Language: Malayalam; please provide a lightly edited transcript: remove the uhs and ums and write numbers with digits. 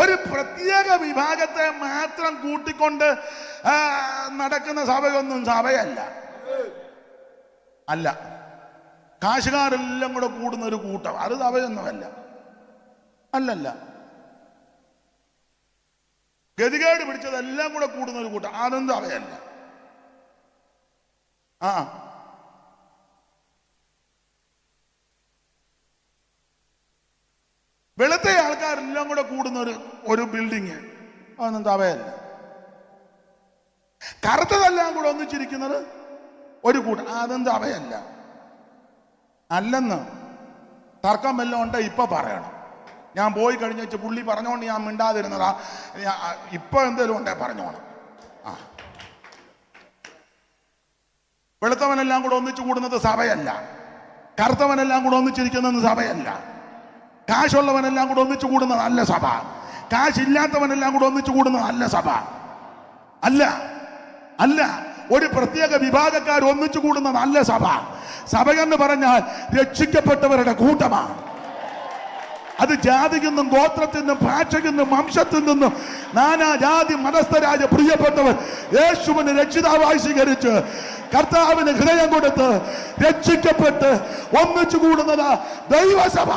ഒരു പ്രത്യേക വിഭാഗത്തെ മാത്രം കൂട്ടിക്കൊണ്ട് നടക്കുന്ന സഭയൊന്നും സഭയല്ല. അല്ല, കാശുകാരെല്ലാം കൂടെ കൂടുന്ന ഒരു കൂട്ടം, അത് സഭയൊന്നുമല്ല. അല്ലല്ല, ഗതികേട് പിടിച്ചതെല്ലാം കൂടെ കൂടുന്ന ഒരു കൂട്ടം, അതൊന്നും സഭയല്ല. വെളുത്ത ആൾക്കാരെല്ലാം കൂടെ കൂടുന്ന ഒരു ബിൽഡിങ്, അതൊന്നും സഭയല്ല. കറുത്തതെല്ലാം കൂടെ ഒന്നിച്ചിരിക്കുന്നത് ഒരു കൂട്ടം, അതൊന്നും സഭയല്ല. അല്ലെന്ന് തർക്കം വല്ലതും ഉണ്ട് ഇപ്പൊ പറയണം. ഞാൻ പോയി കഴിഞ്ഞ പുള്ളി പറഞ്ഞോണ്ട് ഞാൻ മിണ്ടാതിരുന്നതാ. ഇപ്പൊ എന്തേലും ഉണ്ടേ പറഞ്ഞോണം. വെളുത്തവനെല്ലാം കൂടെ ഒന്നിച്ചു കൂടുന്നത് സഭയല്ല. കറുത്തവനെല്ലാം കൂടെ ഒന്നിച്ചിരിക്കുന്നത് സഭയല്ല. കാശുള്ളവനെല്ലാം കൂടെ ഒന്നിച്ചു കൂടുന്നത് അല്ല സഭ. കാശില്ലാത്തവനെല്ലാം കൂടെ ഒന്നിച്ചു കൂടുന്നത് അല്ല സഭ. അല്ല അല്ല, ഒരു പ്രത്യേക വിഭാഗക്കാർ ഒന്നിച്ചു കൂടുന്നത് അല്ല സഭ. സഭയെന്ന് പറഞ്ഞാൽ രക്ഷിക്കപ്പെട്ടവരുടെ കൂട്ടമാണ്. അത് ജാതിയിൽ നിന്നും ഗോത്രത്തിൽ നിന്നും ഭാഷയിൽ നിന്നും വംശത്തിൽ നിന്നും നാനാ ജാതി മതസ്ഥരായ പ്രിയപ്പെട്ടവർ യേശുവിനെ രക്ഷിതാവായി സ്വീകരിച്ച് കർത്താവിന് ഹൃദയം കൊടുത്ത് രക്ഷിക്കപ്പെട്ട് ഒന്നിച്ചു കൂടുന്നത് ദൈവസഭ.